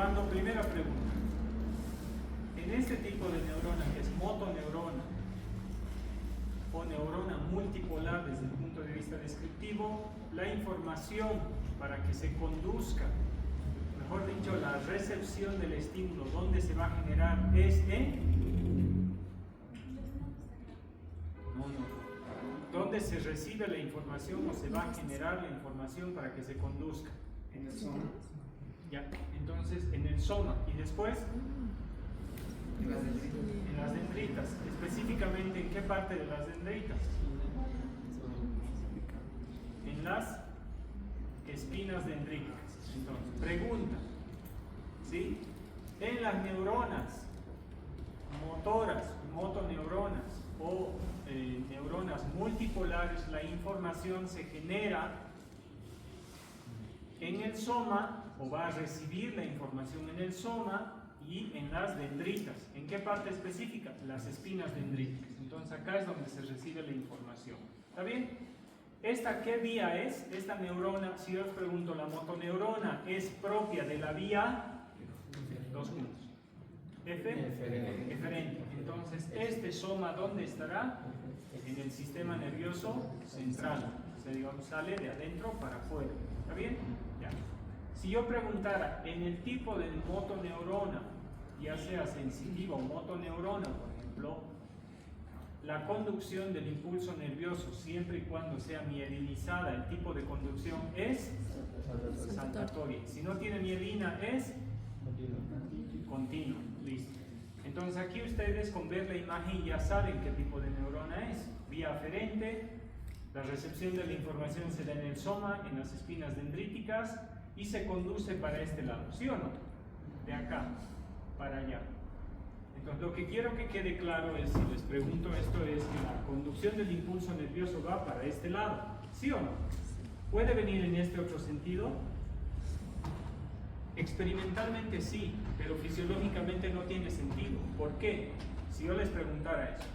observando, primera pregunta. En este tipo de neurona, que es motoneurona o neurona multipolar desde el punto de vista descriptivo, la información para que se conduzca, mejor dicho, la recepción del estímulo, ¿dónde se va a generar? Es en... ¿Dónde se recibe la información o se va a generar la información para que se conduzca? En el soma. Ya, entonces en el soma. Y después En las dendritas. en las dendritas. Específicamente, ¿en qué parte de las dendritas? En las espinas dendríticas. Entonces, pregunta, ¿sí? En las neuronas motoras, motoneuronas o neuronas multipolares, la información se genera en el soma, o va a recibir la información en el soma y en las dendritas. ¿En qué parte específica? Las espinas dendríticas. Entonces acá es donde se recibe la información. ¿Está bien? ¿Esta qué vía es? Esta neurona, si yo os pregunto, ¿la motoneurona es propia de la vía? Dos puntos. Eferente. Entonces, este soma, ¿dónde estará? En el sistema nervioso central. O sea, digamos, sale de adentro para afuera. ¿Está bien? Ya. Si yo preguntara, en el tipo de motoneurona, ya sea sensitiva o motoneurona, por ejemplo, la conducción del impulso nervioso, siempre y cuando sea mielinizada, el tipo de conducción es saltatoria. Si no tiene mielina, es continuo. Listo. Entonces aquí ustedes con ver la imagen ya saben qué tipo de neurona es. Vía aferente, la recepción de la información se da en el soma, en las espinas dendríticas y se conduce para este lado, ¿sí o no? De acá para allá. Entonces lo que quiero que quede claro es, si les pregunto esto, es que la conducción del impulso nervioso va para este lado, ¿sí o no? ¿Puede venir en este otro sentido? Experimentalmente sí, pero fisiológicamente no tiene sentido. ¿Por qué? Si yo les preguntara eso.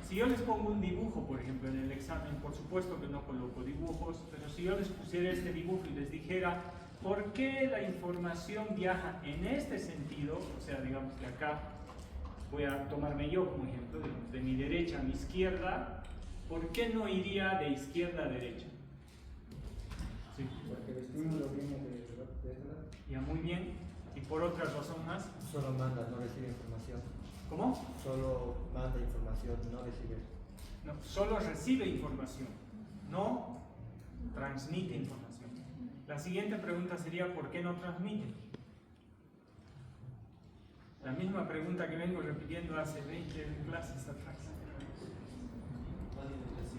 Si yo les pongo un dibujo, por ejemplo, en el examen, por supuesto que no coloco dibujos, pero si yo les pusiera este dibujo y les dijera, ¿por qué la información viaja en este sentido? O sea, digamos de acá, voy a tomarme yo como ejemplo, de mi derecha a mi izquierda, ¿por qué no iría de izquierda a derecha? Sí. Porque el estímulo viene de este lado. Ya, muy bien. ¿Y por otra razón más? Solo manda, no recibe información. ¿Cómo? Solo manda información, no recibe. No, solo recibe información, no transmite información. La siguiente pregunta sería, ¿por qué no transmite? La misma pregunta que vengo repitiendo hace 20 clases atrás.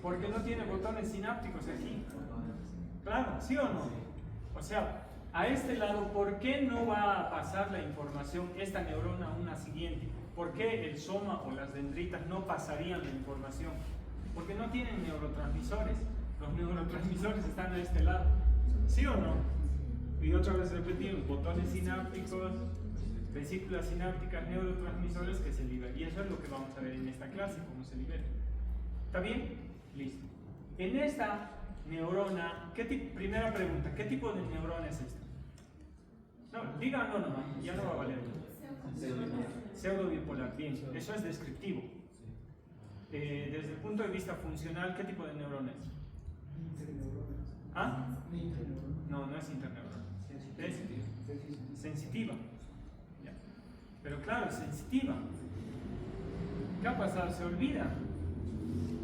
Porque no tiene botones sinápticos aquí. Claro, ¿sí o no? O sea, a este lado, ¿por qué no va a pasar la información esta neurona a una siguiente? ¿Por qué el soma o las dendritas no pasarían la información? Porque no tienen neurotransmisores. Los neurotransmisores están a este lado. ¿Sí o no? Y otra vez repetimos, botones sinápticos, vesículas sinápticas, neurotransmisores que se liberan. Y eso es lo que vamos a ver en esta clase, cómo se libera. ¿Está bien? Listo. En esta neurona, primera pregunta, ¿qué tipo de neurona es esta? No, díganlo nomás, ya no va a valer. Pseudobipolar, bien, eso es descriptivo. Desde el punto de vista funcional, ¿qué tipo de neurona es? ¿Ah? No, no es interneurona. Es sensitiva. Ya. Pero claro, es sensitiva. ¿Qué ha pasado? Se olvida.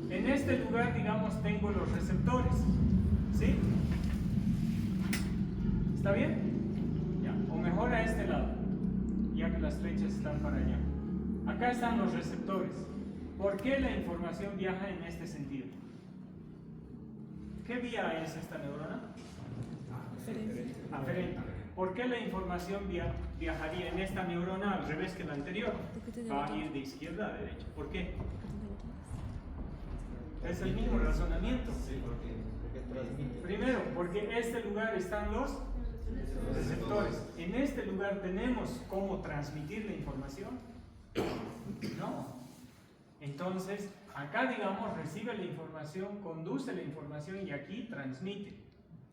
En este lugar, digamos, tengo los receptores. ¿Sí? ¿Está bien? Ya. O mejor a este lado, ya que las flechas están para allá. Acá están los receptores. ¿Por qué la información viaja en este sentido? ¿Qué vía es esta neurona? Aferente. ¿Por qué la información viajaría en esta neurona al revés que la anterior? Va a ir de izquierda a derecha. ¿Por qué? Es el mismo razonamiento. Primero, porque en este lugar están los receptores. En este lugar tenemos cómo transmitir la información. No. Entonces, acá, digamos, recibe la información, conduce la información y aquí transmite.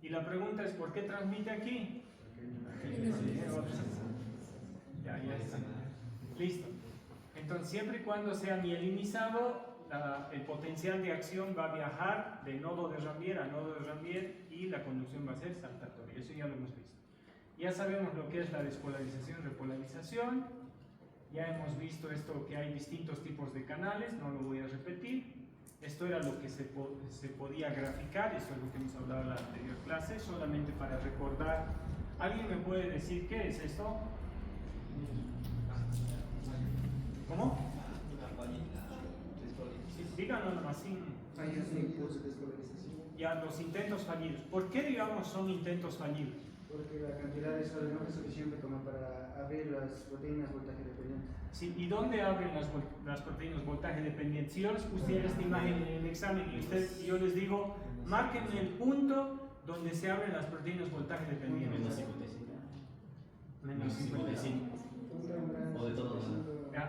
Y la pregunta es, ¿por qué transmite aquí? Entonces, siempre y cuando sea mielinizado, el potencial de acción va a viajar de nodo de Rambier a nodo de Rambier y la conducción va a ser saltatoria. Eso ya lo hemos visto. Ya sabemos lo que es la despolarización, repolarización. Ya hemos visto esto, que hay distintos tipos de canales, no lo voy a repetir. Esto era lo que se podía graficar, eso es lo que hemos hablado en la anterior clase, solamente para recordar. ¿Alguien me puede decir qué es esto? ¿Cómo? Sí, díganlo nomás sin... Fallos de impulso de despolarización. Ya, los intentos fallidos. ¿Por qué, digamos, son intentos fallidos? Porque la cantidad de sodio no es suficiente como para abrir las proteínas voltaje dependiente. Sí, ¿y dónde abren las proteínas voltaje dependiente? Si yo les pusiera esta imagen en el examen y yo les digo, márquenme el punto donde se abren las proteínas voltaje dependiente. Menos 55. Menos 55. O de todo.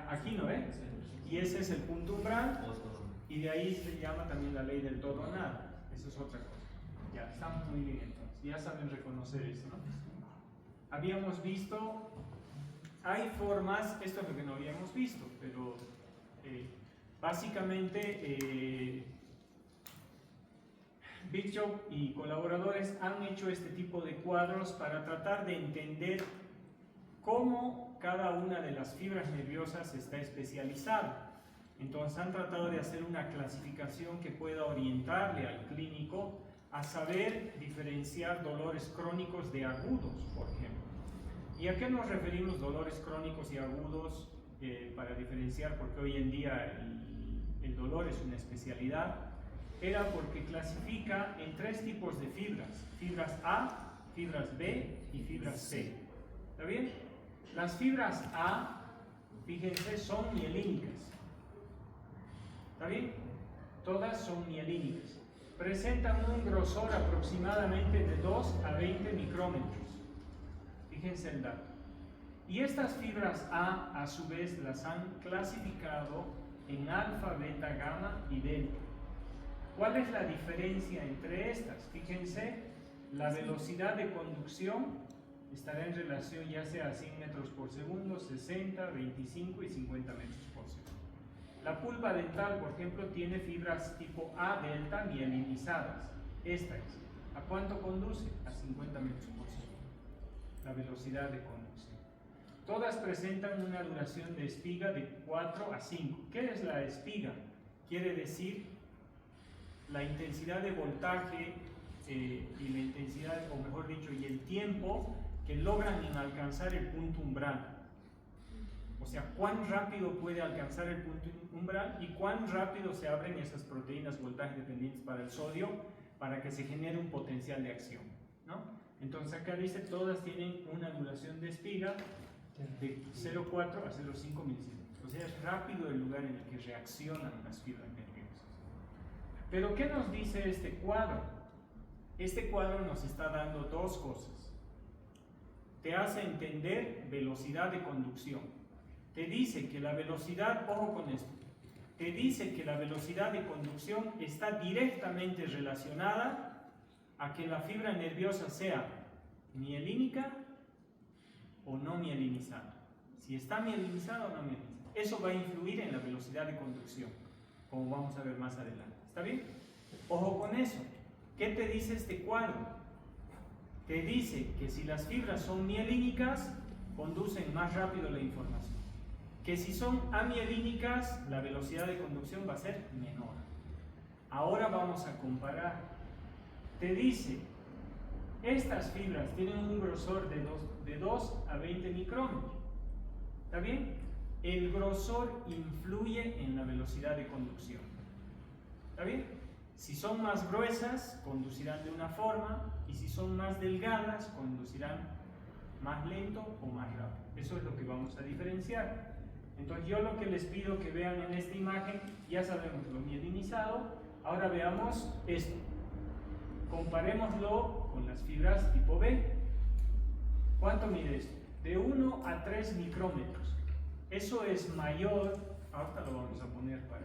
Aquí no, ¿eh? Y ese es el punto umbral, y de ahí se llama también la ley del todo o nada. Eso es otra cosa. Ya, estamos muy bien entonces. Ya saben reconocer eso, ¿no? Habíamos visto, hay formas, esto es lo que no habíamos visto, pero básicamente Bishop y colaboradores han hecho este tipo de cuadros para tratar de entender cómo cada una de las fibras nerviosas está especializada. Entonces han tratado de hacer una clasificación que pueda orientarle al clínico a saber diferenciar dolores crónicos de agudos, por ejemplo. ¿Y a qué nos referimos dolores crónicos y agudos para diferenciar? Porque hoy en día el dolor es una especialidad. Era porque clasifica en 3 tipos de fibras: fibras A, fibras B y fibras C. ¿Está bien? Las fibras A, fíjense, son mielínicas. ¿Está bien? Todas son mielínicas. Presentan un grosor aproximadamente de 2 a 20 micrómetros. Fíjense el dato. Y estas fibras A su vez las han clasificado en alfa, beta, gamma y delta. ¿Cuál es la diferencia entre estas? Fíjense, la velocidad de conducción estará en relación ya sea a 100 metros por segundo, 60, 25 y 50 metros por segundo. La pulpa dental, por ejemplo, tiene fibras tipo A delta mielinizadas. Esta es. ¿A cuánto conduce? A 50 metros por segundo. La velocidad de conducción. Todas presentan una duración de espiga de 4 a 5. ¿Qué es la espiga? Quiere decir la intensidad de voltaje y la intensidad, o mejor dicho, y el tiempo que logran alcanzar el punto umbral. O sea, cuán rápido puede alcanzar el punto umbral y cuán rápido se abren esas proteínas voltaje dependientes para el sodio para que se genere un potencial de acción, ¿no? Entonces acá dice, todas tienen una duración de espiga de 0,4 a 0,5 milisievert. O sea, es rápido el lugar en el que reaccionan las fibras nerviosas. Pero ¿qué nos dice este cuadro? Este cuadro nos está dando 2 cosas. Te hace entender velocidad de conducción. Te dice que la velocidad, ojo con esto, te dice que la velocidad de conducción está directamente relacionada a que la fibra nerviosa sea mielínica o no mielinizada. Si está mielinizada o no mielinizada. Eso va a influir en la velocidad de conducción, como vamos a ver más adelante. ¿Está bien? Ojo con eso. ¿Qué te dice este cuadro? Te dice que si las fibras son mielínicas, conducen más rápido la información. Que si son amielínicas, la velocidad de conducción va a ser menor. Ahora vamos a comparar. Te dice, estas fibras tienen un grosor de 2 a 20 micrómetros. ¿Está bien? El grosor influye en la velocidad de conducción. ¿Está bien? Si son más gruesas, conducirán de una forma, y si son más delgadas, conducirán más lento o más rápido. Eso es lo que vamos a diferenciar. Entonces yo lo que les pido que vean en esta imagen, ya sabemos lo mielinizado, ahora veamos esto. Comparémoslo con las fibras tipo B. ¿Cuánto mide esto? De 1 a 3 micrómetros. Eso es mayor, ahorita lo vamos a poner para...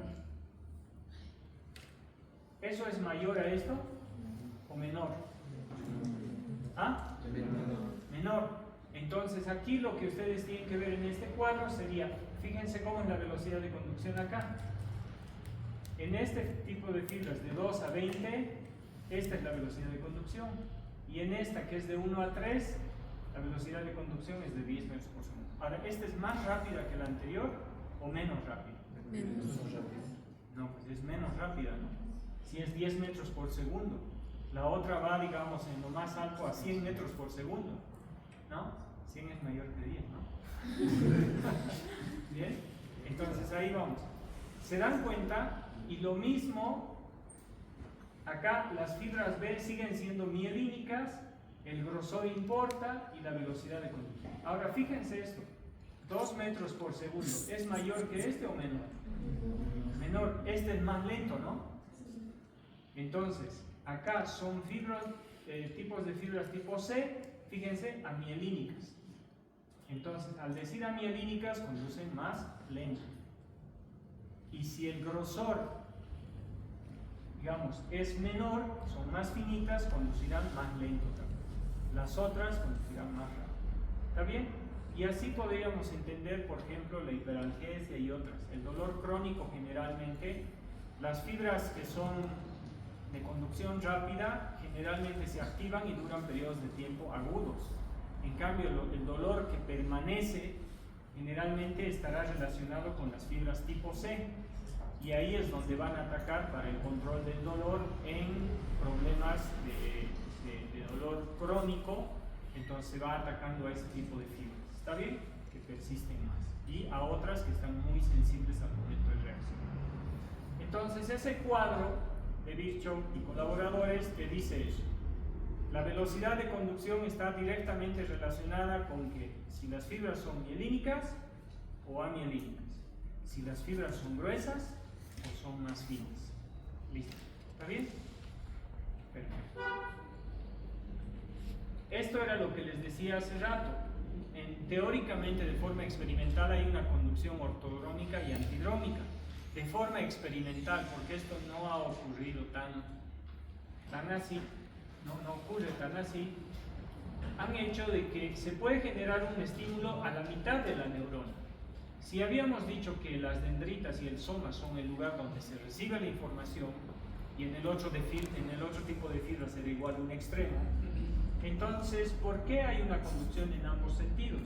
¿Eso es mayor a esto o menor? ¿Ah? Menor. Entonces aquí lo que ustedes tienen que ver en este cuadro sería, fíjense cómo es la velocidad de conducción acá. En este tipo de fibras de 2 a 20, esta es la velocidad de conducción. Y en esta que es de 1 a 3, la velocidad de conducción es de 10 metros por segundo. Ahora, ¿esta es más rápida que la anterior o menos rápida? Menos. No, pues es menos rápida, ¿no? Si es 10 metros por segundo. La otra va, digamos, en lo más alto a 100 metros por segundo, ¿no? 100 es mayor que 10, ¿no? Bien, entonces ahí vamos. ¿Se dan cuenta? Y lo mismo, acá las fibras B siguen siendo mielínicas, el grosor importa y la velocidad de conducción. Ahora fíjense esto, 2 metros por segundo, ¿es mayor que este o menor? Menor, este es más lento, ¿no? Entonces, acá son fibras, tipos de fibras tipo C, fíjense, amielínicas. Entonces, al decir amielínicas, conducen más lento. Y si el grosor, digamos, es menor, son más finitas, conducirán más lento también. Las otras conducirán más rápido. ¿Está bien? Y así podríamos entender, por ejemplo, la hiperalgesia y otras. El dolor crónico generalmente, las fibras que son de conducción rápida generalmente se activan y duran periodos de tiempo agudos. En cambio, el dolor que permanece generalmente estará relacionado con las fibras tipo C. Y ahí es donde van a atacar para el control del dolor en problemas de dolor crónico. Entonces se va atacando a ese tipo de fibras. ¿Está bien? Que persisten más. Y a otras que están muy sensibles al momento de reacción. Entonces ese cuadro de Virchow y colaboradores te dice eso. La velocidad de conducción está directamente relacionada con que si las fibras son mielínicas o amielínicas. Si las fibras son gruesas o son más finas. ¿Listo? ¿Está bien? Perfecto. Esto era lo que les decía hace rato. Teóricamente, de forma experimental, hay una conducción ortodrómica y antidrómica. De forma experimental, porque esto no ha ocurrido tan así, no ocurre tan así, han hecho de que se puede generar un estímulo a la mitad de la neurona. Si habíamos dicho que las dendritas y el soma son el lugar donde se recibe la información, y en el otro tipo de fibras será igual un extremo, entonces, ¿por qué hay una conducción en ambos sentidos?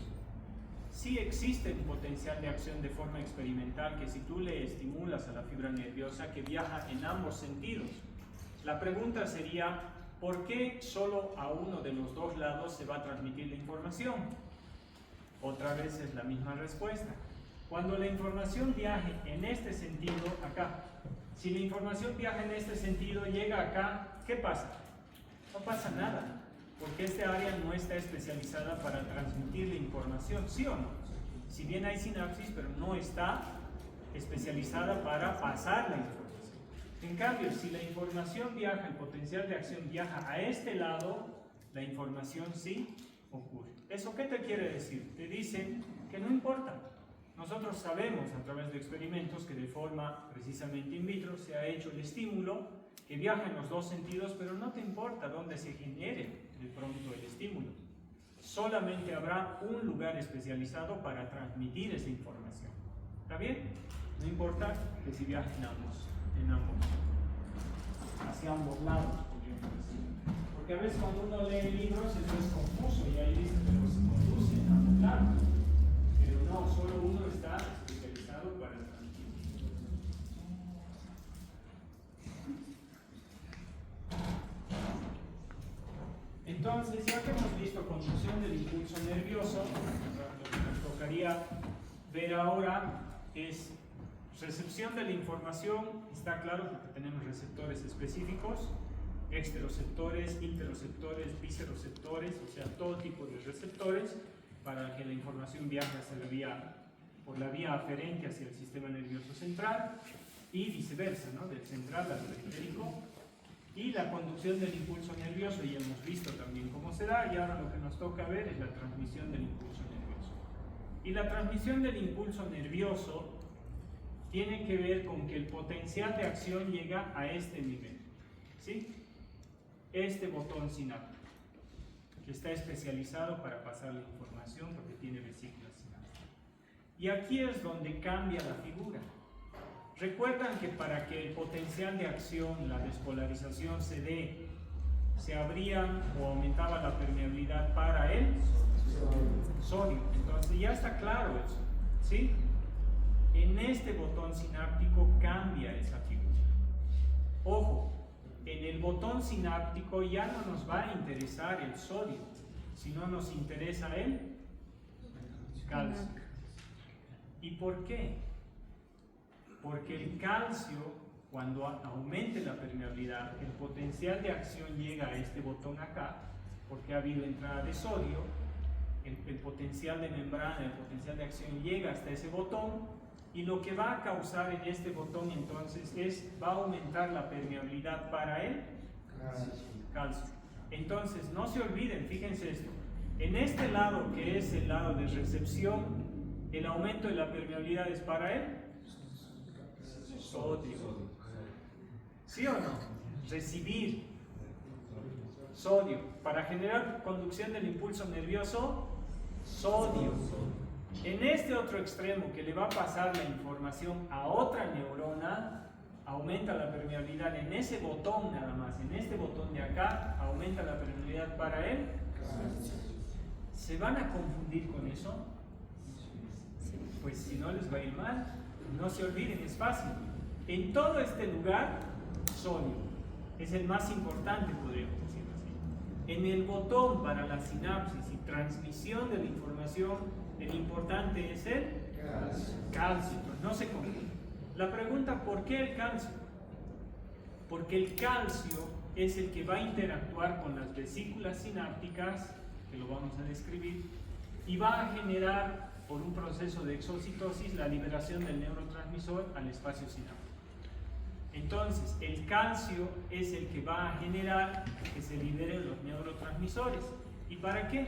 Sí existe un potencial de acción de forma experimental que si tú le estimulas a la fibra nerviosa que viaja en ambos sentidos. La pregunta sería, ¿por qué solo a uno de los dos lados se va a transmitir la información? Otra vez es la misma respuesta. Cuando la información viaje en este sentido, acá, si la información viaja en este sentido, llega acá, ¿qué pasa? No pasa nada. Porque esta área no está especializada para transmitir la información, ¿sí o no? Si bien hay sinapsis, pero no está especializada para pasar la información. En cambio, si la información viaja, el potencial de acción viaja a este lado, la información sí ocurre. ¿Eso qué te quiere decir? Te dice que no importa. Nosotros sabemos a través de experimentos que de forma precisamente in vitro se ha hecho el estímulo que viaja en los dos sentidos, pero no te importa dónde se genere de pronto el estímulo. Solamente habrá un lugar especializado para transmitir esa información. ¿Está bien? No importa que si viaja en ambos, hacia ambos lados, podríamos decir. Porque a veces cuando uno lee libros eso es confuso y ahí dice, pero se conduce en ambos lados. Pero no, solo uno está especializado para transmitir. Entonces, ya que hemos visto conducción del impulso nervioso, lo que nos tocaría ver ahora es recepción de la información. Está claro porque tenemos receptores específicos, exteroceptores, interoceptores, viceroceptores, o sea, todo tipo de receptores para que la información viaje por la vía aferente hacia el sistema nervioso central y viceversa, ¿no? Del central al periférico. Y la conducción del impulso nervioso, ya hemos visto también cómo se da, y ahora lo que nos toca ver es la transmisión del impulso nervioso. Y la transmisión del impulso nervioso tiene que ver con que el potencial de acción llega a este nivel, ¿sí? Este botón sináptico, ¿ok? está especializado para pasar la información porque tiene vesículas sinápticas. Y aquí es donde cambia la figura. Recuerdan que para que el potencial de acción, la despolarización se dé, se abrían o aumentaba la permeabilidad para el sodio. Entonces ya está claro eso, ¿sí? En este botón sináptico cambia esa figura. Ojo, en el botón sináptico ya no nos va a interesar el sodio, sino nos interesa el calcio. ¿Y por qué? Porque el calcio, cuando aumente la permeabilidad, el potencial de acción llega a este botón acá, porque ha habido entrada de sodio, el potencial de membrana, el potencial de acción llega hasta ese botón, y lo que va a causar en este botón entonces va a aumentar la permeabilidad para el calcio. Entonces, no se olviden, fíjense esto, en este lado que es el lado de recepción, el aumento de la permeabilidad es para el sodio. ¿Sí o no? Recibir sodio. Para generar conducción del impulso nervioso, sodio. En este otro extremo que le va a pasar la información a otra neurona, aumenta la permeabilidad en ese botón nada más, en este botón de acá, aumenta la permeabilidad para él. ¿Se van a confundir con eso? Pues si no les va a ir mal, no se olviden, es fácil. En todo este lugar, sodio es el más importante, podríamos decirlo así. En el botón para la sinapsis y transmisión de la información, el importante es el calcio. No se confunde. La pregunta, ¿por qué el calcio? Porque el calcio es el que va a interactuar con las vesículas sinápticas, que lo vamos a describir, y va a generar, por un proceso de exocitosis, la liberación del neurotransmisor al espacio sináptico. Entonces, el calcio es el que va a generar que se liberen los neurotransmisores. ¿Y para qué?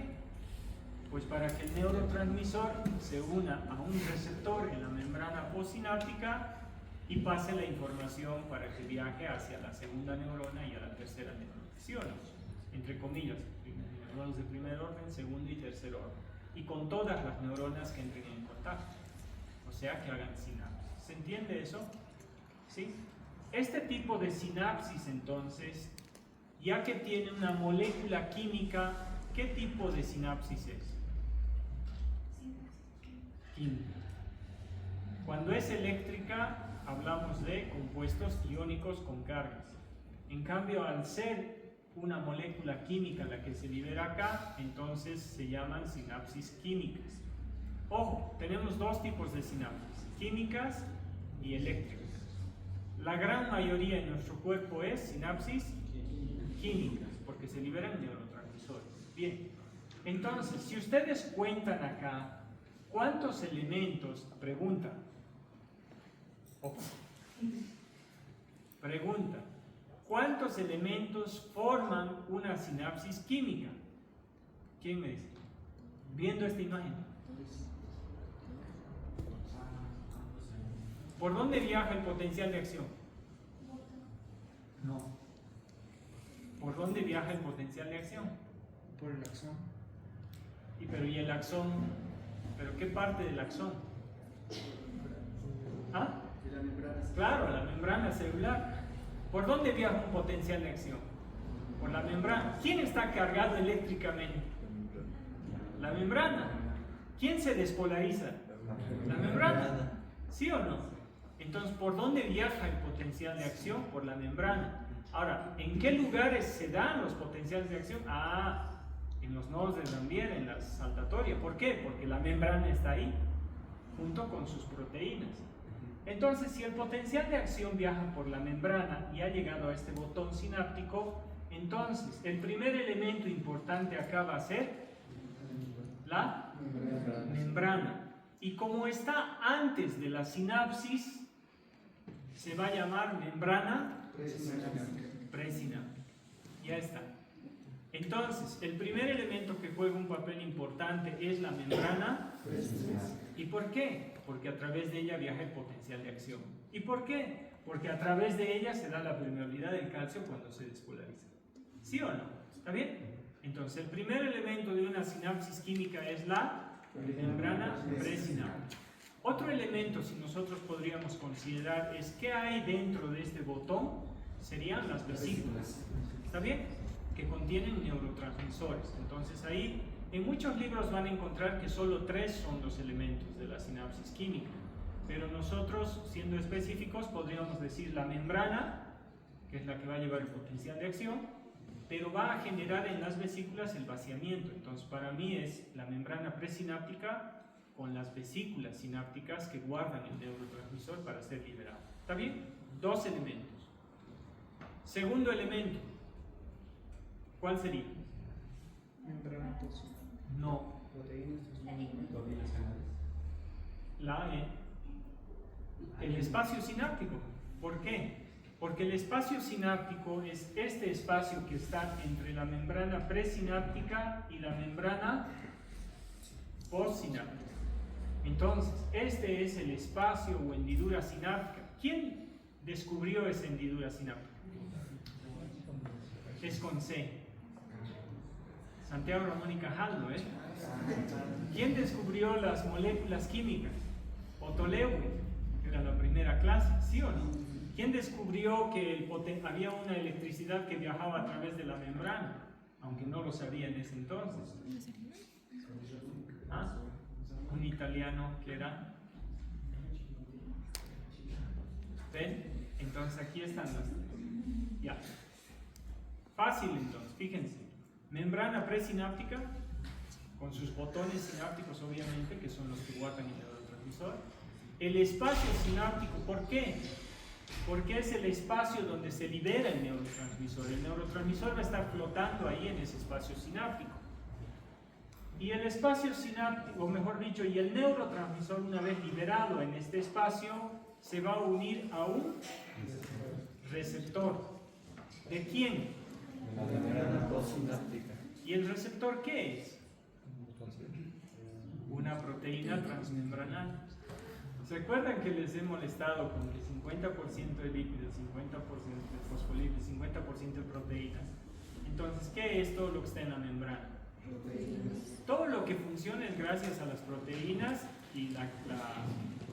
Pues para que el neurotransmisor se una a un receptor en la membrana postsináptica y pase la información para que viaje hacia la segunda neurona y a la tercera neurona. ¿Sí o no? Entre comillas, neuronas de primer orden, segundo y tercer orden. Y con todas las neuronas que entren en contacto. O sea, que hagan sinapsis. ¿Se entiende eso? ¿Sí? Este tipo de sinapsis, entonces, ya que tiene una molécula química, ¿qué tipo de sinapsis es? Química. Cuando es eléctrica, hablamos de compuestos iónicos con cargas. En cambio, al ser una molécula química la que se libera acá, entonces se llaman sinapsis químicas. Ojo, tenemos dos tipos de sinapsis, químicas y eléctricas. La gran mayoría en nuestro cuerpo es sinapsis químicas, porque se liberan neurotransmisores. Bien, entonces, si ustedes cuentan acá, ¿cuántos elementos, pregunta, ¿cuántos elementos forman una sinapsis química? ¿Quién me dice? Viendo esta imagen. ¿Por dónde viaja el potencial de acción? No. ¿Por dónde viaja el potencial de acción? Por el axón. ¿Y el axón? ¿Pero qué parte del axón? ¿Ah? De la membrana. Claro, la membrana celular. ¿Por dónde viaja un potencial de acción? Por la membrana. ¿Quién está cargado eléctricamente? La membrana. ¿Quién se despolariza? La membrana. ¿Sí o no? Entonces, ¿por dónde viaja el potencial de acción? Por la membrana. Ahora, ¿en qué lugares se dan los potenciales de acción? En los nodos de Rambier, en la saltatoria. ¿Por qué? Porque la membrana está ahí, junto con sus proteínas. Entonces, si el potencial de acción viaja por la membrana y ha llegado a este botón sináptico, entonces el primer elemento importante acá va a ser la membrana. Y como está antes de la sinapsis, se va a llamar membrana presináptica. Ya está. Entonces, el primer elemento que juega un papel importante es la membrana. ¿Y por qué? Porque a través de ella viaja el potencial de acción. ¿Y por qué? Porque a través de ella se da la permeabilidad del calcio cuando se despolariza. ¿Sí o no? ¿Está bien? Entonces, el primer elemento de una sinapsis química es la membrana presináptica. Otro elemento, si nosotros podríamos considerar, es qué hay dentro de este botón, serían las vesículas, ¿está bien? Que contienen neurotransmisores. Entonces ahí, en muchos libros van a encontrar que solo 3 son los elementos de la sinapsis química, pero nosotros, siendo específicos, podríamos decir la membrana, que es la que va a llevar el potencial de acción, pero va a generar en las vesículas el vaciamiento. Entonces para mí es la membrana presináptica con las vesículas sinápticas que guardan el neurotransmisor para ser liberado. ¿Está bien? 2 elementos. Segundo elemento, ¿cuál sería? Membrana tóxica. No, Proteínas. el espacio sináptico. ¿Por qué? Porque el espacio sináptico es este espacio que está entre la membrana presináptica y la membrana postsináptica. Entonces, este es el espacio o hendidura sináptica. ¿Quién descubrió esa hendidura sináptica? Es con C. Santiago Ramón y Cajal, ¿no es? ¿Quién descubrió las moléculas químicas? Otto Lewis, que era la primera clase, ¿sí o no? ¿Quién descubrió que había una electricidad que viajaba a través de la membrana? Aunque no lo sabía en ese entonces. ¿Ah? Un italiano que era. ¿Ven? Entonces aquí están las. Ya. Fácil entonces, fíjense. Membrana presináptica, con sus botones sinápticos obviamente, que son los que guardan el neurotransmisor. El espacio sináptico, ¿por qué? Porque es el espacio donde se libera el neurotransmisor. El neurotransmisor va a estar flotando ahí en ese espacio sináptico. Y el espacio sináptico, o mejor dicho, y el neurotransmisor, una vez liberado en este espacio, se va a unir a un receptor. ¿De quién? La membrana postsináptica. ¿Y el receptor qué es? Una proteína transmembranal. ¿Se acuerdan que les he molestado con el 50% de lípidos, 50% de fosfolípidos, 50% de proteínas? Entonces, ¿qué es todo lo que está en la membrana? Todo lo que funciona es gracias a las proteínas y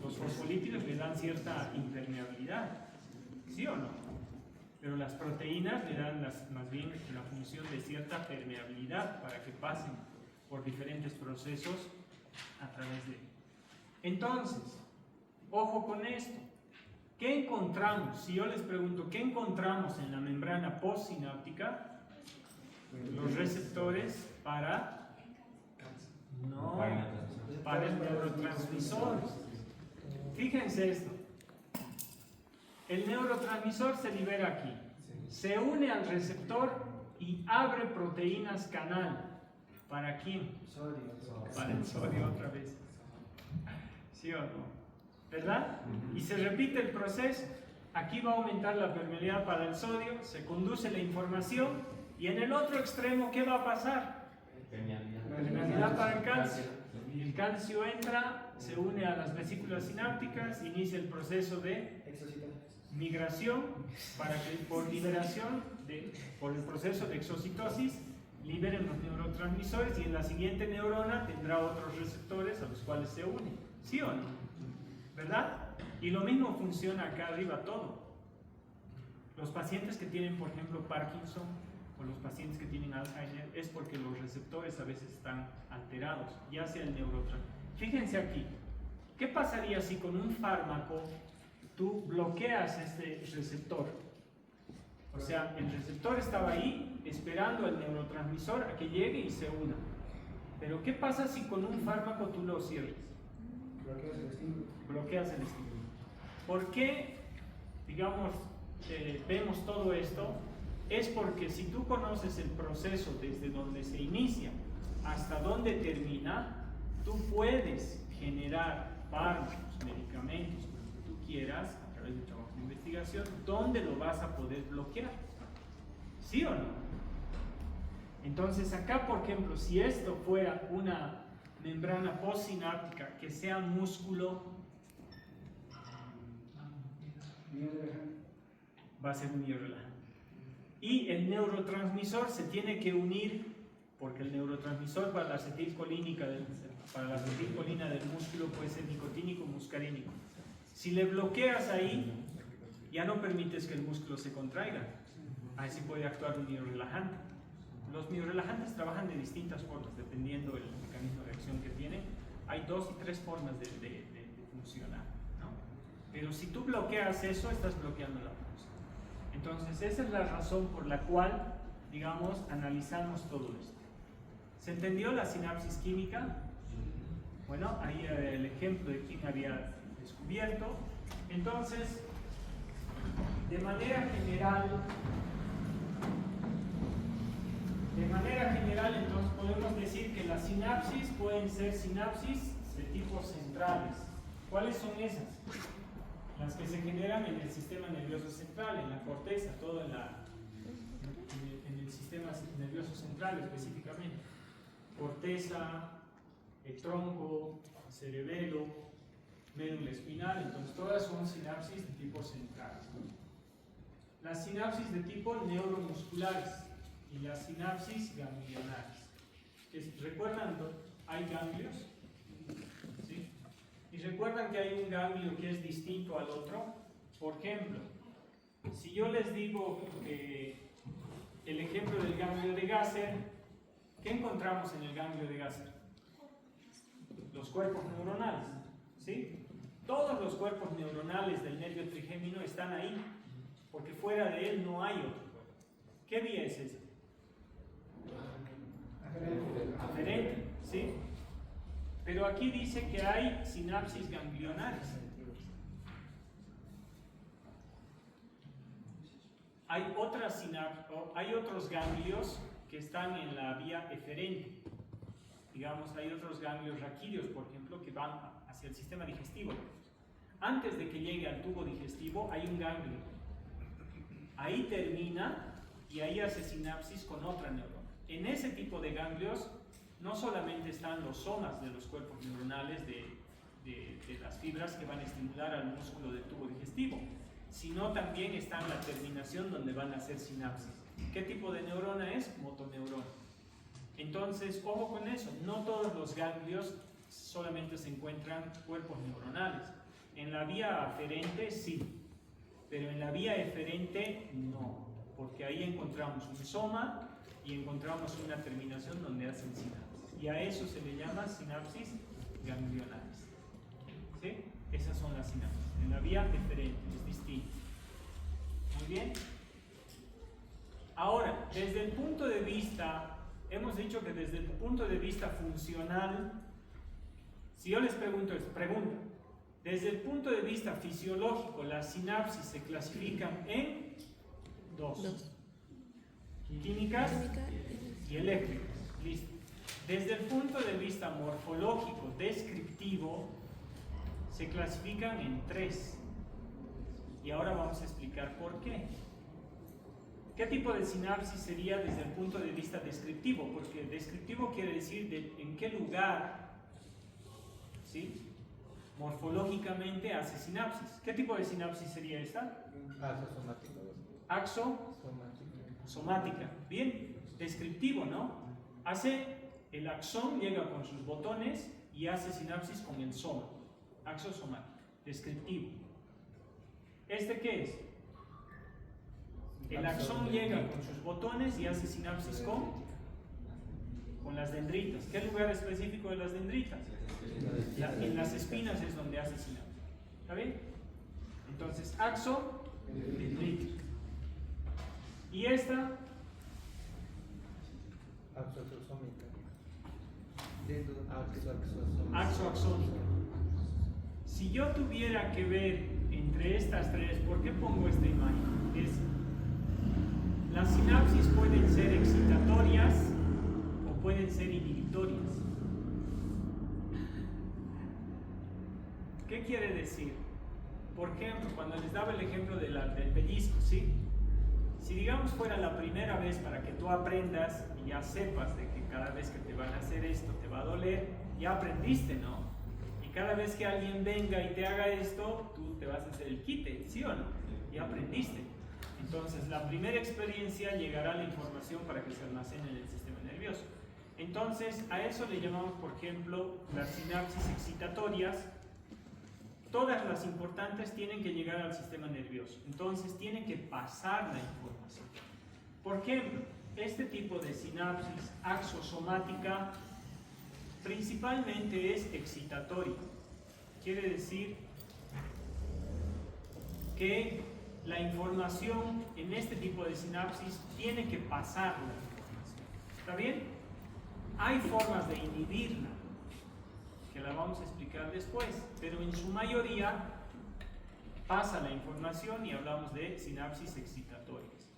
los fosfolípidos le dan cierta impermeabilidad, ¿sí o no? Pero las proteínas le dan más bien la función de cierta permeabilidad para que pasen por diferentes procesos a través de. Entonces, ojo con esto. ¿Qué encontramos? Si yo les pregunto, ¿qué encontramos en la membrana postsináptica? Los receptores para el neurotransmisor. Fíjense esto. El neurotransmisor se libera aquí, se une al receptor y abre proteínas canal. ¿Para quién? Sodio. Para el sodio otra vez. ¿Sí o no? ¿Verdad? Y se repite el proceso. Aquí va a aumentar la permeabilidad para el sodio, se conduce la información y en el otro extremo, ¿qué va a pasar? Permeabilidad para el calcio. El calcio entra, se une a las vesículas sinápticas, inicia el proceso de migración para que por liberación, por el proceso de exocitosis, liberen los neurotransmisores y en la siguiente neurona tendrá otros receptores a los cuales se une. ¿Sí o no? ¿Verdad? Y lo mismo funciona acá arriba todo. Los pacientes que tienen, por ejemplo, Parkinson o los pacientes que tienen Alzheimer es porque los receptores a veces están alterados, ya sea el neurotransmisor. Fíjense aquí, ¿qué pasaría si con un fármaco tú bloqueas este receptor? O sea, el receptor estaba ahí esperando al neurotransmisor a que llegue y se una. Pero ¿qué pasa si con un fármaco tú lo cierres? Bloqueas el estímulo. ¿Por qué, digamos, vemos todo esto? Es porque si tú conoces el proceso desde donde se inicia hasta donde termina, tú puedes generar fármacos, medicamentos, lo que tú quieras, a través de trabajo de investigación, donde lo vas a poder bloquear. ¿Sí o no? Entonces acá, por ejemplo, si esto fuera una membrana postsináptica que sea músculo, va a ser muy relajante. Y el neurotransmisor se tiene que unir porque el neurotransmisor para la acetilcolina del músculo puede ser nicotínico o muscarínico. Si le bloqueas ahí, ya no permites que el músculo se contraiga. Ahí sí puede actuar un miorrelajante. Los miorrelajantes trabajan de distintas formas, dependiendo del mecanismo de acción que tienen. Hay 2 y 3 formas de funcionar, ¿no? Pero si tú bloqueas eso, estás bloqueando la función. Entonces, esa es la razón por la cual, digamos, analizamos todo esto. ¿Se entendió la sinapsis química? Bueno, ahí el ejemplo de quién había descubierto. Entonces, de manera general, entonces podemos decir que las sinapsis pueden ser sinapsis de tipo centrales. ¿Cuáles son esas? Las que se generan en el sistema nervioso central, en la corteza, todo en el sistema nervioso central específicamente. Corteza, el tronco, el cerebelo, médula espinal, entonces todas son sinapsis de tipo central. Las sinapsis de tipo neuromusculares y las sinapsis ganglionares. ¿Recuerdan? Hay ganglios, ¿sí? Y recuerdan que hay un ganglio que es distinto al otro. Por ejemplo, si yo les digo que el ejemplo del ganglio de Gasser, ¿qué encontramos en el ganglio de Gasser? Los cuerpos neuronales, ¿sí? Todos los cuerpos neuronales del nervio trigémino están ahí, porque fuera de él no hay otro cuerpo. ¿Qué vía es esa? Aferente, ¿sí? Pero aquí dice que hay sinapsis ganglionares. Hay otros ganglios que están en la vía eferente. Digamos, hay otros ganglios raquídeos, por ejemplo, que van hacia el sistema digestivo. Antes de que llegue al tubo digestivo hay un ganglio. Ahí termina y ahí hace sinapsis con otra neurona. En ese tipo de ganglios no solamente están los somas de los cuerpos neuronales de las fibras que van a estimular al músculo del tubo digestivo, sino también está en la terminación donde van a hacer sinapsis. ¿Qué tipo de neurona es? Motoneurona. Entonces, ojo con eso, no todos los ganglios solamente se encuentran cuerpos neuronales. En la vía aferente sí, pero en la vía eferente no, porque ahí encontramos un soma y encontramos una terminación donde hacen sinapsis. Y a eso se le llama sinapsis ganglionares. ¿Sí? Esas son las sinapsis. En la vía eferente es distinto. Muy bien. Ahora, desde el punto de vista, hemos dicho que desde el punto de vista funcional, si yo les pregunto esto, desde el punto de vista fisiológico, las sinapsis se clasifican en dos. Químicas y eléctricas. Listo. Desde el punto de vista morfológico, descriptivo, se clasifican en 3. Y ahora vamos a explicar por qué. ¿Qué tipo de sinapsis sería desde el punto de vista descriptivo? Porque descriptivo quiere decir en qué lugar, ¿sí?, morfológicamente hace sinapsis. ¿Qué tipo de sinapsis sería esta? Axosomática. Bien, descriptivo, ¿no? El axón llega con sus botones y hace sinapsis con el soma. Axosomática, descriptivo. ¿Este qué es? El axón llega con sus botones y hace sinapsis con las dendritas. ¿Qué lugar específico de las dendritas? En las espinas es donde hace sinapsis. ¿Está bien? Entonces, axo, dendrita. Y esta, axoaxónica. Si yo tuviera que ver entre estas 3, ¿por qué pongo esta imagen? Las sinapsis pueden ser excitatorias o pueden ser inhibitorias. ¿Qué quiere decir? Por ejemplo, cuando les daba el ejemplo del pellizco, ¿sí? Si digamos fuera la primera vez para que tú aprendas y ya sepas de que cada vez que te van a hacer esto te va a doler, ya aprendiste, ¿no? Y cada vez que alguien venga y te haga esto, tú te vas a hacer el quite, ¿sí o no? Ya aprendiste. Entonces, la primera experiencia llegará la información para que se almacene en el sistema nervioso. Entonces, a eso le llamamos, por ejemplo, las sinapsis excitatorias. Todas las importantes tienen que llegar al sistema nervioso. Entonces, tienen que pasar la información. Por ejemplo, este tipo de sinapsis axosomática principalmente es excitatoria. Quiere decir que la información en este tipo de sinapsis tiene que pasar la información. ¿Está bien? Hay formas de inhibirla, que la vamos a explicar después, pero en su mayoría pasa la información y hablamos de sinapsis excitatorias.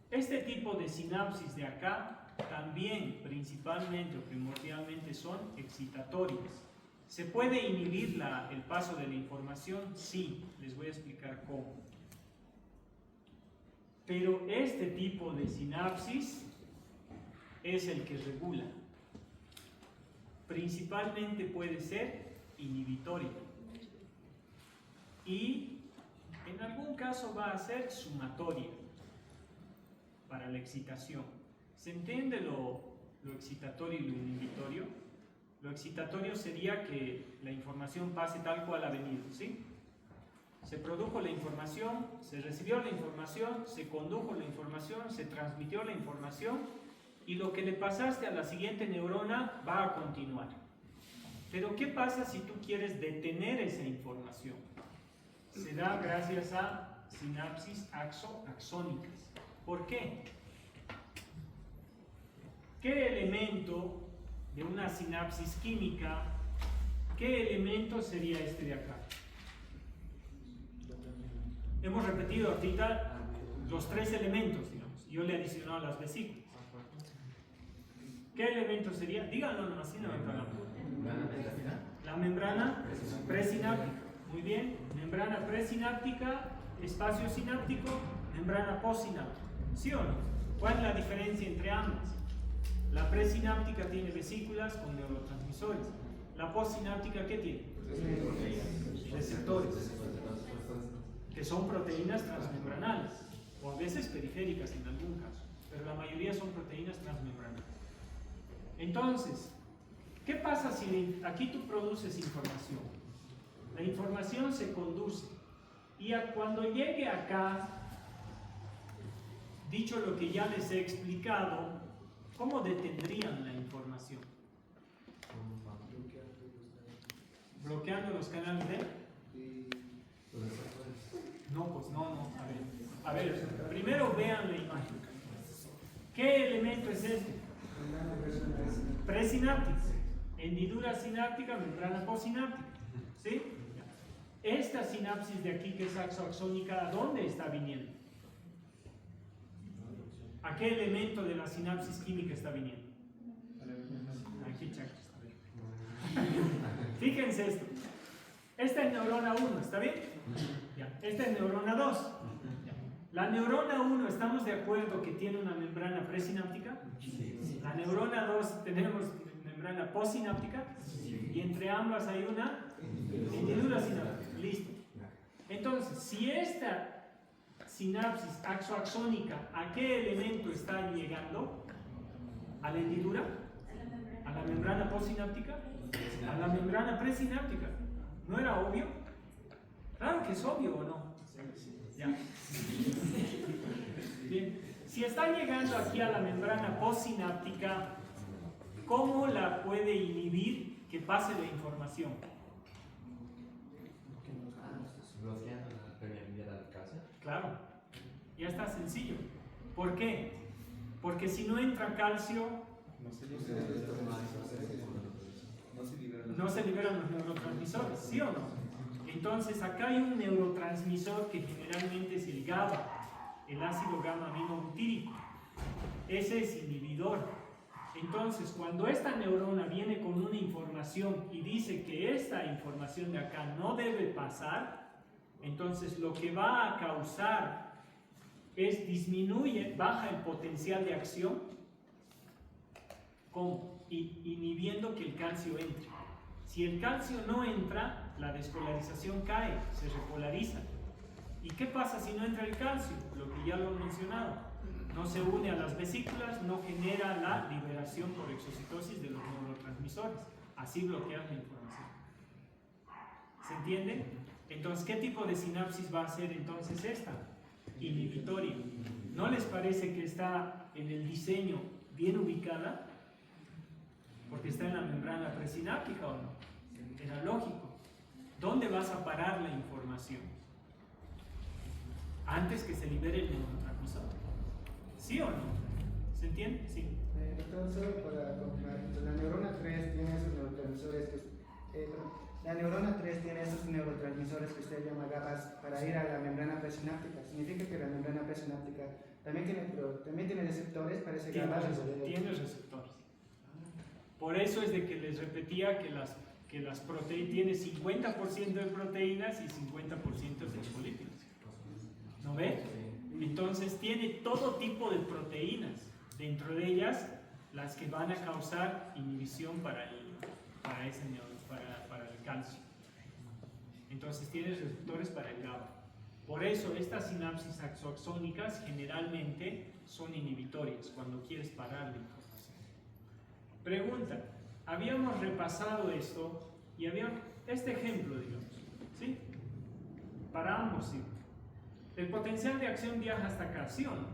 Este tipo de sinapsis de acá también principalmente o primordialmente son excitatorias. ¿Se puede inhibir el paso de la información? Sí, les voy a explicar cómo. Pero este tipo de sinapsis es el que regula. Principalmente puede ser inhibitoria. Y en algún caso va a ser sumatoria para la excitación. ¿Se entiende lo excitatorio y lo inhibitorio? Lo excitatorio sería que la información pase tal cual ha venido, ¿sí? Se produjo la información, se recibió la información, se condujo la información, se transmitió la información y lo que le pasaste a la siguiente neurona va a continuar. Pero ¿qué pasa si tú quieres detener esa información? Se da gracias a sinapsis axónicas. ¿Por qué? ¿Qué elemento de una sinapsis química, qué elemento sería este de acá? Hemos repetido ahorita los 3 elementos, digamos. Yo le he adicionado las vesículas. ¿Qué elemento sería? Díganlo nomás, así no me pagan. La membrana presináptica. Muy bien. Membrana presináptica, espacio sináptico, membrana postsináptica. ¿Sí o no? ¿Cuál es la diferencia entre ambas? La presináptica tiene vesículas con neurotransmisores. La postsináptica, ¿qué tiene? Receptores, que son proteínas transmembranales, o a veces periféricas en algún caso, pero la mayoría son proteínas transmembranales. Entonces, ¿qué pasa si aquí tú produces información? La información se conduce y cuando llegue acá, dicho lo que ya les he explicado, ¿cómo detendrían la información? ¿Bloqueando los canales de? No, pues no. A ver, primero vean la imagen. ¿Qué elemento es este? Presináptico. Hendidura sináptica, membrana postsináptica. ¿Sí? Esta sinapsis de aquí que es axónica, ¿a dónde está viniendo? ¿A qué elemento de la sinapsis química está viniendo? Aquí, chacos. Fíjense esto. Esta es neurona 1, ¿está bien? Ya. Esta es neurona 2. Ya. La neurona 1, ¿estamos de acuerdo que tiene una membrana presináptica? Sí. La neurona 2, ¿tenemos membrana postsináptica? Sí. Y entre ambas hay una hendidura sináptica. Listo. Entonces, si esta sinapsis axónica, ¿a qué elemento está llegando? ¿A la hendidura? ¿A la membrana postsináptica? ¿A la membrana presináptica? ¿No era obvio? Claro que es obvio, ¿o no? Ya. Bien. Si está llegando aquí a la membrana postsináptica, ¿cómo la puede inhibir que pase la información? Bloqueando la permeabilidad al calcio. Claro, ya está sencillo. ¿Por qué? Porque si no entra calcio, no se liberan los neurotransmisores, ¿sí o no? Entonces acá hay un neurotransmisor que generalmente es el GABA, el ácido gamma aminobutírico. Ese es inhibidor. Entonces cuando esta neurona viene con una información y dice que esta información de acá no debe pasar, entonces lo que va a causar es baja el potencial de acción, ¿cómo? Inhibiendo que el calcio entre. Si el calcio no entra, la despolarización cae, se repolariza. ¿Y qué pasa si no entra el calcio? Lo que ya lo he mencionado. no se une a las vesículas, no genera la liberación por exocitosis de los neurotransmisores. Así bloqueas la información. ¿Se entiende? Entonces, ¿qué tipo de sinapsis va a ser entonces esta? Inhibitoria. ¿No les parece que está en el diseño bien ubicada? Porque está en la membrana presináptica, ¿o no? Era lógico. ¿Dónde vas a parar la información? Antes que se libere el neurotransmisor. ¿Sí o no? ¿Se entiende? Sí. Doctor, solo para confirmar, la neurona 3 tiene esos neurotransmisores la neurona 3 tiene esos neurotransmisores que usted llama GABAs para ir a la membrana presináptica. Significa que la membrana presináptica también tiene receptores para ese GABA. Tiene receptores. Por eso es de que les repetía que las proteínas tiene 50% de proteínas y 50% de polímeros. ¿No ve? Entonces tiene todo tipo de proteínas, dentro de ellas las que van a causar inhibición para el calcio. Entonces tiene receptores para el GABA. Por eso estas sinapsis axoxónicas generalmente son inhibitorias cuando quieres parar la información. Pregunta, habíamos repasado esto y había este ejemplo, digamos, ¿sí? Para ambos, sí. El potencial de acción viaja hasta acá, ¿sí o no?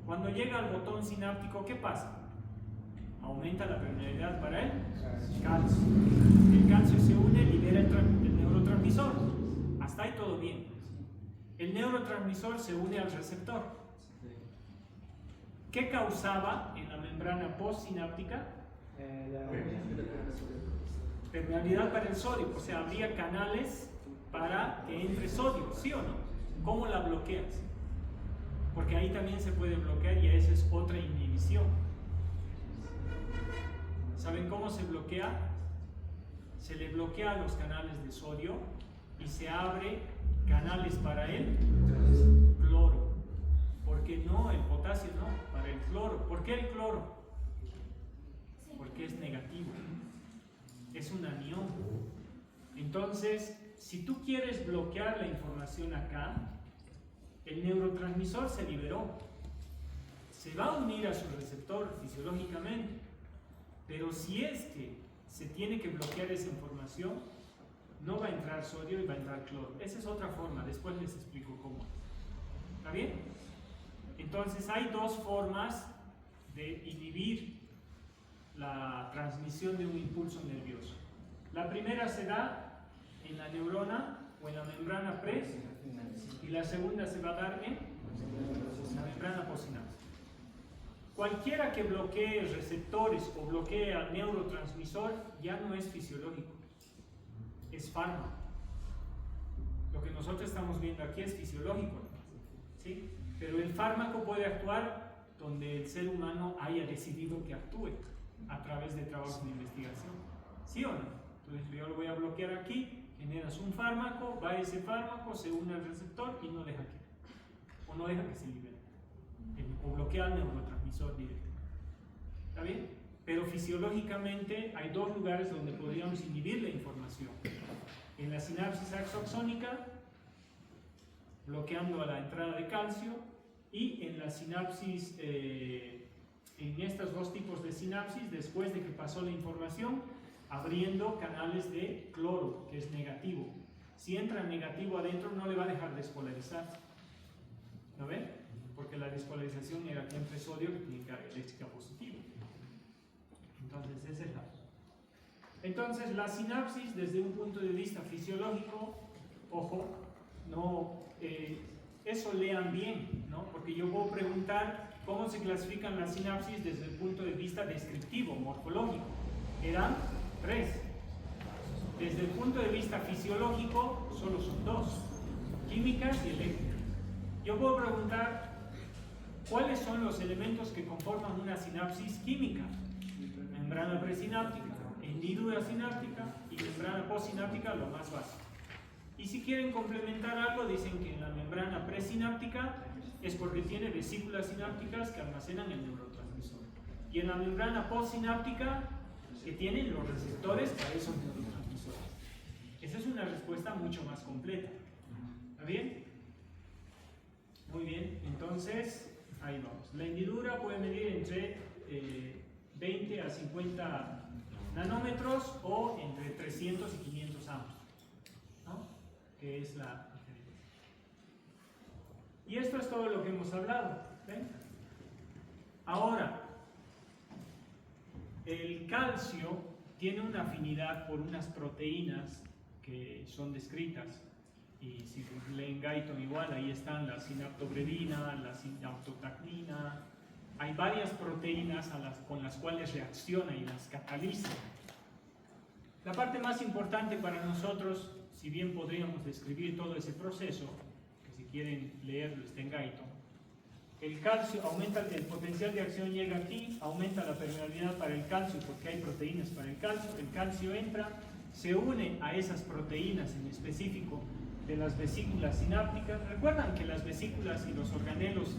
Cuando llega al botón sináptico, ¿qué pasa? Aumenta la permeabilidad para el calcio. El calcio se une, libera el neurotransmisor. Hasta ahí todo bien. El neurotransmisor se une al receptor. ¿Qué causaba en la membrana postsináptica? Permeabilidad para el sodio. O sea, habría canales para que entre sodio, ¿sí o no? ¿Cómo la bloqueas? Porque ahí también se puede bloquear y esa es otra inhibición. ¿Saben cómo se bloquea? Se le bloquea a los canales de sodio y se abre canales para el cloro. ¿Por qué no? El potasio no, para el cloro. ¿Por qué el cloro? Porque es negativo. Es un anión. Entonces, si tú quieres bloquear la información acá, el neurotransmisor se liberó. Se va a unir a su receptor fisiológicamente. Pero si es que se tiene que bloquear esa información, no va a entrar sodio y va a entrar cloro. Esa es otra forma, después les explico cómo. ¿Está bien? Entonces hay dos formas de inhibir la transmisión de un impulso nervioso. La primera se da en la neurona o en la membrana pre, y la segunda se va a dar en la membrana postsináptica. Cualquiera que bloquee receptores o bloquee al neurotransmisor ya no es fisiológico, es fármaco. Lo que nosotros estamos viendo aquí es fisiológico, ¿sí? Pero el fármaco puede actuar donde el ser humano haya decidido que actúe a través de trabajos de investigación, ¿sí o no? Entonces yo lo voy a bloquear aquí, generas un fármaco, va ese fármaco, se une al receptor y no deja que, o no deja que se libere, o bloquea el neurotransmisor directo. ¿Está bien? Pero fisiológicamente hay dos lugares donde podríamos inhibir la información. En la sinapsis axoxónica, bloqueando a la entrada de calcio, y en la sinapsis, en estos dos tipos de sinapsis, después de que pasó la información, abriendo canales de cloro, que es negativo. Si entra negativo adentro, no le va a dejar despolarizarse. ¿Lo ven? Porque la despolarización era que entre sodio que tiene carga eléctrica positiva. Entonces, esa es la. Entonces, la sinapsis, desde un punto de vista fisiológico, ojo, no, eso lean bien, ¿no? Porque yo puedo preguntar cómo se clasifican las sinapsis desde el punto de vista descriptivo, morfológico. Eran 3. Desde el punto de vista fisiológico, solo son 2, químicas y eléctricas. Yo puedo preguntar cuáles son los elementos que conforman una sinapsis química. Membrana presináptica, hendidura sináptica y membrana postsináptica, lo más básico. Y si quieren complementar algo, dicen que en la membrana presináptica es porque tiene vesículas sinápticas que almacenan el neurotransmisor. Y en la membrana postsináptica, que tienen los receptores para esos neurotransmisores. Esa es una respuesta mucho más completa. ¿Está bien? Muy bien, entonces Ahí vamos. La hendidura puede medir entre 20 a 50 nanómetros o entre 300 y 500 amperes, ¿no? Que es la diferencia. Y esto es todo lo que hemos hablado. ¿Ven? Ahora, el calcio tiene una afinidad por unas proteínas que son descritas. Y si leen Guyton igual, ahí están la sinaptobredina, la sinaptotacnina. Hay varias proteínas con las cuales reacciona y las cataliza. La parte más importante para nosotros, si bien podríamos describir todo ese proceso, que si quieren leerlo está en Guyton, el calcio aumenta, el potencial de acción llega aquí, aumenta la permeabilidad para el calcio porque hay proteínas para el calcio entra, se une a esas proteínas en específico de las vesículas sinápticas. Recuerdan que las vesículas y los organelos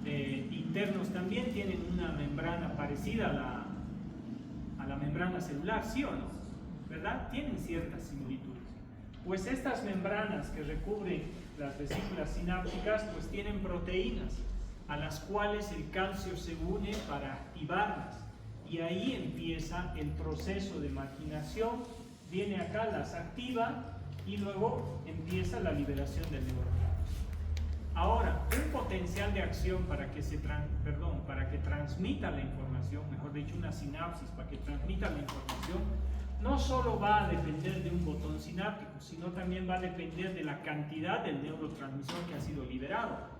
internos también tienen una membrana parecida a la membrana celular, ¿sí o no? ¿Verdad? Tienen ciertas similitudes. Pues estas membranas que recubren las vesículas sinápticas pues tienen proteínas a las cuales el calcio se une para activarlas, y ahí empieza el proceso de marginación. Viene acá, las activa y luego empieza la liberación del neurotransmisor. Ahora, un potencial de acción para que transmita la información, mejor dicho, una sinapsis para que transmita la información, no solo va a depender de un botón sináptico, sino también va a depender de la cantidad del neurotransmisor que ha sido liberado.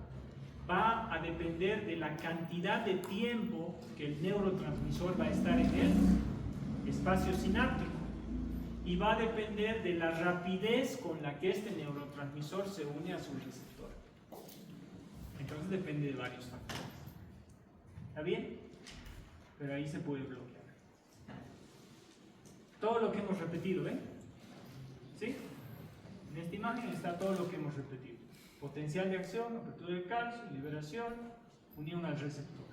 Va a depender de la cantidad de tiempo que el neurotransmisor va a estar en el espacio sináptico. Y va a depender de la rapidez con la que este neurotransmisor se une a su receptor. Entonces depende de varios factores. ¿Está bien? Pero ahí se puede bloquear. Todo lo que hemos repetido, ¿ven? ¿Sí? En esta imagen está todo lo que hemos repetido. Potencial de acción, apertura del calcio, liberación, unión al receptor.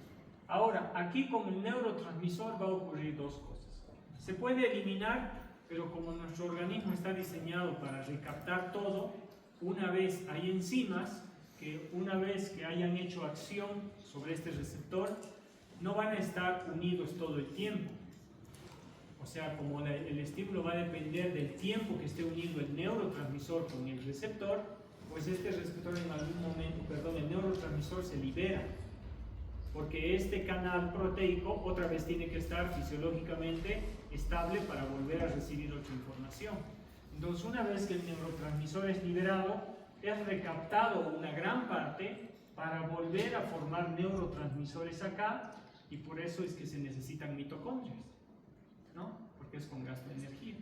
Ahora, aquí con el neurotransmisor va a ocurrir dos cosas. Se puede eliminar, pero como nuestro organismo está diseñado para recaptar todo, una vez hay enzimas que una vez que hayan hecho acción sobre este receptor, no van a estar unidos todo el tiempo. O sea, como el estímulo va a depender del tiempo que esté unido el neurotransmisor con el receptor, pues este receptor en algún momento, el neurotransmisor se libera, porque este canal proteico otra vez tiene que estar fisiológicamente estable para volver a recibir otra información. Entonces, una vez que el neurotransmisor es liberado, es recaptado una gran parte para volver a formar neurotransmisores acá, y por eso es que se necesitan mitocondrias, ¿no? Porque es con gasto de energía.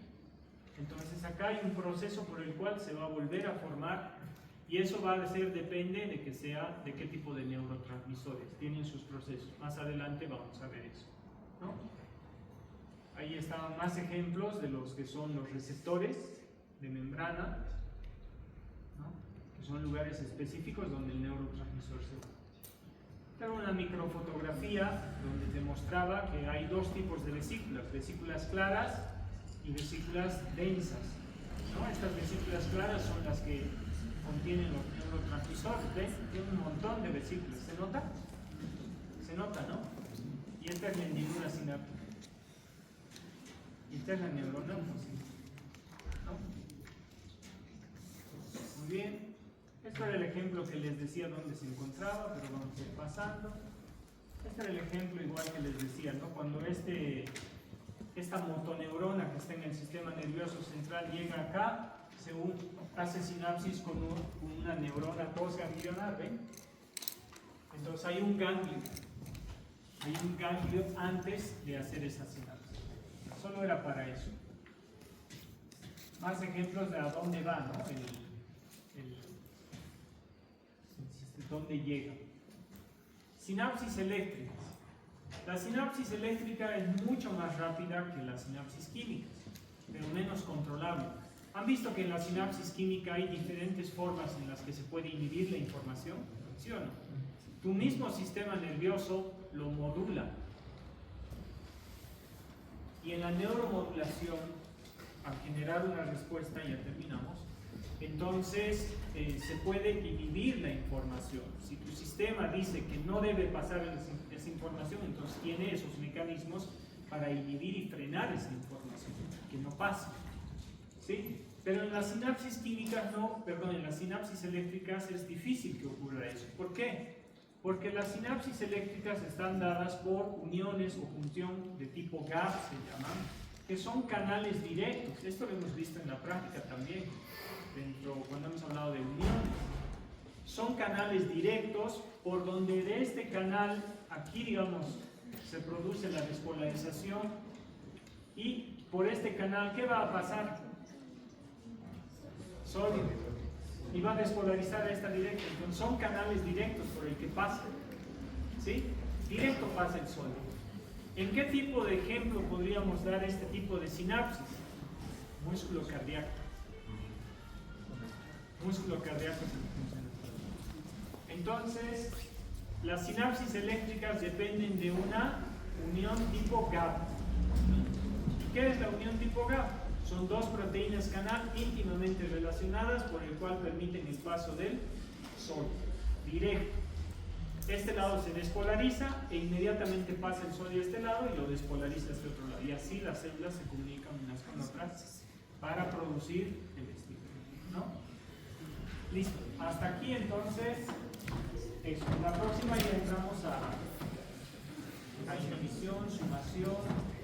Entonces acá hay un proceso por el cual se va a volver a formar, y eso va a ser, depende de qué tipo de neurotransmisores tienen sus procesos. Más adelante vamos a ver eso, ¿no? Ahí están más ejemplos de los que son los receptores de membrana, ¿no? Que son lugares específicos donde el neurotransmisor se une. Esta era una microfotografía donde te mostraba que hay dos tipos de vesículas: vesículas claras y vesículas densas, ¿no? Estas vesículas claras son las que contienen los neurotransmisores. ¿Ves? Tiene un montón de vesículas. ¿Se nota? Se nota, ¿no? Y esta es la hendidura sináptica. Y esta es la neurona, ¿no? Muy bien. Este era el ejemplo que les decía dónde se encontraba, pero vamos a ir pasando. Este era el ejemplo igual que les decía, ¿no? Cuando esta motoneurona que está en el sistema nervioso central llega acá, hace sinapsis con una neurona postganglionar, ¿ven? Entonces hay un ganglio antes de hacer esa sinapsis. Solo era para eso. Más ejemplos de a dónde va, ¿no? ¿Dónde llega? Sinapsis eléctricas. La sinapsis eléctrica es mucho más rápida que las sinapsis químicas, pero menos controlable. ¿Han visto que en la sinapsis química hay diferentes formas en las que se puede inhibir la información? ¿Sí o no? Tu mismo sistema nervioso lo modula. Y en la neuromodulación, al generar una respuesta, ya terminamos, entonces se puede inhibir la información. Si tu sistema dice que no debe pasar esa información, entonces tiene esos mecanismos para inhibir y frenar esa información, que no pase. ¿Sí? Pero en las sinapsis químicas en las sinapsis eléctricas es difícil que ocurra eso. ¿Por qué? Porque las sinapsis eléctricas están dadas por uniones o junción de tipo gap, se llaman, que son canales directos. Esto lo hemos visto en la práctica también, cuando hemos hablado de uniones. Son canales directos por donde de este canal, aquí digamos, se produce la despolarización, y por este canal, ¿qué va a pasar? Sodio. Y va a despolarizar a esta directa. Entonces son canales directos por el que pasa. ¿Sí? Directo pasa el sodio. ¿En qué tipo de ejemplo podríamos dar este tipo de sinapsis? Músculo cardíaco. Músculo cardíaco. Entonces, las sinapsis eléctricas dependen de una unión tipo GAP. ¿Qué es la unión tipo GAP? Son dos proteínas canal íntimamente relacionadas por el cual permiten el paso del sodio directo. Este lado se despolariza e inmediatamente pasa el sodio a este lado y lo despolariza a este otro lado. Y así las células se comunican unas con otras para producir el estímulo, ¿no? Listo. Hasta aquí entonces eso. En la próxima ya entramos a inhibición, sumación.